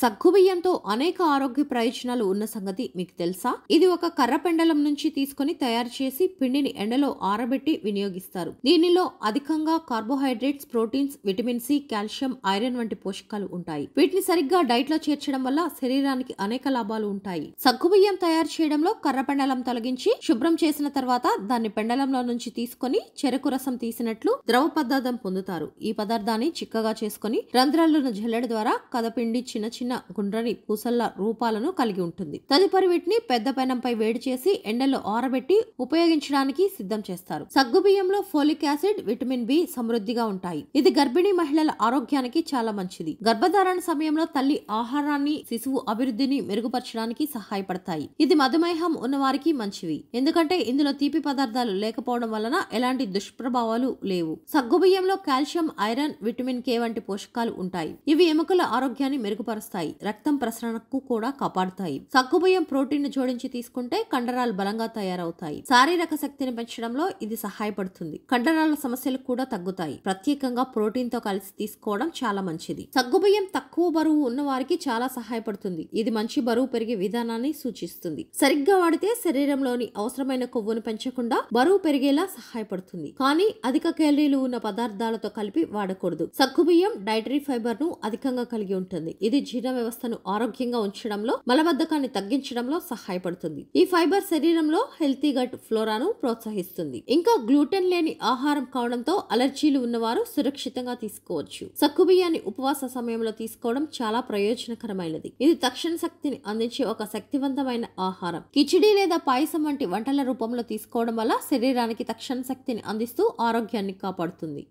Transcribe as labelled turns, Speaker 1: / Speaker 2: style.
Speaker 1: సగ్గుబియ్యంతో అనేక ఆరోగ్య ప్రయోజనాలు ఉన్న సంగతి మీకు తెలుసా? ఇది ఒక కర్ర పెండలం నుంచి తీసుకొని తయారు చేసి పిండిని ఎండలో ఆరబెట్టి వినియోగిస్తారు. దీనిలో అధికంగా carbohydrates, proteins, vitamin C, calcium, iron వంటి పోషకాలు ఉంటాయి. వీటిని సరిగ్గా డైట్ లో చేర్చడం వల్ల శరీరానికి అనేక లాభాలు ఉంటాయి. సగ్గుబియ్యం తయారు చేయడంలో కర్ర పెండలం తొలగించి శుభ్రం చేసిన తర్వాత దాన్ని పెండలంలో నుంచి తీసుకొని చెరకు రసం తీసినట్లు ద్రవ పదార్థం పొందుతారు. ఈ పదార్థాన్ని చిక్కగా చేసుకొని రంధ్రాలను జల్లెడ ద్వారా కదపిండి చిన్న చిన్న గుండ్రని పూసల్ల రూపాలను కలిగి ఉంటుంది. తదుపరి వీటిని పెద్ద పెనంపై వేడి చేసి ఎండలో ఆరబెట్టి ఉపయోగించడానికి సిద్ధం చేస్తారు. సగ్గుబియ్యంలో ఫోలిక్ యాసిడ్, విటమిన్ బి సమృద్ధిగా ఉంటాయి. ఇది గర్భిణీ మహిళల ఆరోగ్యానికి చాలా మంచిది. గర్భధారణ సమయంలో తల్లి ఆహారాన్ని, శిశువు అభివృద్ధిని మెరుగుపరచడానికి సహాయపడతాయి. ఇది మధుమేహం ఉన్నవారికి మంచివి, ఎందుకంటే ఇందులో తీపి పదార్థాలు లేకపోవడం వలన ఎలాంటి దుష్ప్రభావాలు లేవు. సగ్గుబియ్యంలో కాల్షియం, ఐరన్, విటమిన్ కే వంటి పోషకాలు ఉంటాయి. ఇవి ఎముకల ఆరోగ్యాన్ని మెరుగుపరుస్తాయి, రక్తం ప్రసరణకు కూడా కాపాడుతాయి. సగ్గుబియ్యం ప్రోటీన్ జోడించి తీసుకుంటే కండరాలు బలంగా తయారవుతాయి. శారీరక శక్తిని పెంచడంలో ఇది సహాయపడుతుంది. కండరాల సమస్యలు కూడా తగ్గుతాయి. ప్రత్యేకంగా ప్రోటీన్ తో కలిసి తీసుకోవడం చాలా మంచిది. సగ్గుబియ్యం తక్కువ బరువు ఉన్న వారికి చాలా సహాయపడుతుంది. ఇది మంచి బరువు పెరిగే విధానాన్ని సూచిస్తుంది. సరిగ్గా వాడితే శరీరంలోని అవసరమైన కొవ్వును పెంచకుండా బరువు పెరిగేలా సహాయపడుతుంది. కానీ అధిక క్యాలరీలు ఉన్న పదార్థాలతో కలిపి వాడకూడదు. సగ్గుబియ్యం డైటరీ ఫైబర్ ను అధికంగా కలిగి ఉంటుంది. ఇది జీర్ణ వ్యవస్థను ఆరోగ్యంగా ఉంచడంలో, మలబద్ధకాన్ని తగ్గించడంలో సహాయపడుతుంది. ఈ ఫైబర్ శరీరంలో హెల్తీ గట్ ఫ్లోరాను ప్రోత్సహిస్తుంది. ఇంకా గ్లూటెన్ లేని ఆహారం కావడంతో అలర్జీలు ఉన్నవారు సురక్షితంగా తీసుకోవచ్చు. సగ్గుబియ్యాన్ని ఉపవాస సమయంలో తీసుకోవడం చాలా ప్రయోజనకరమైనది. ఇది తక్షణ శక్తిని అందించే ఒక శక్తివంతమైన ఆహారం. కిచిడి లేదా పాయసం వంటి వంటల రూపంలో తీసుకోవడం వల్ల శరీరానికి తక్షణ శక్తిని అందిస్తూ ఆరోగ్యాన్ని కాపాడుతుంది.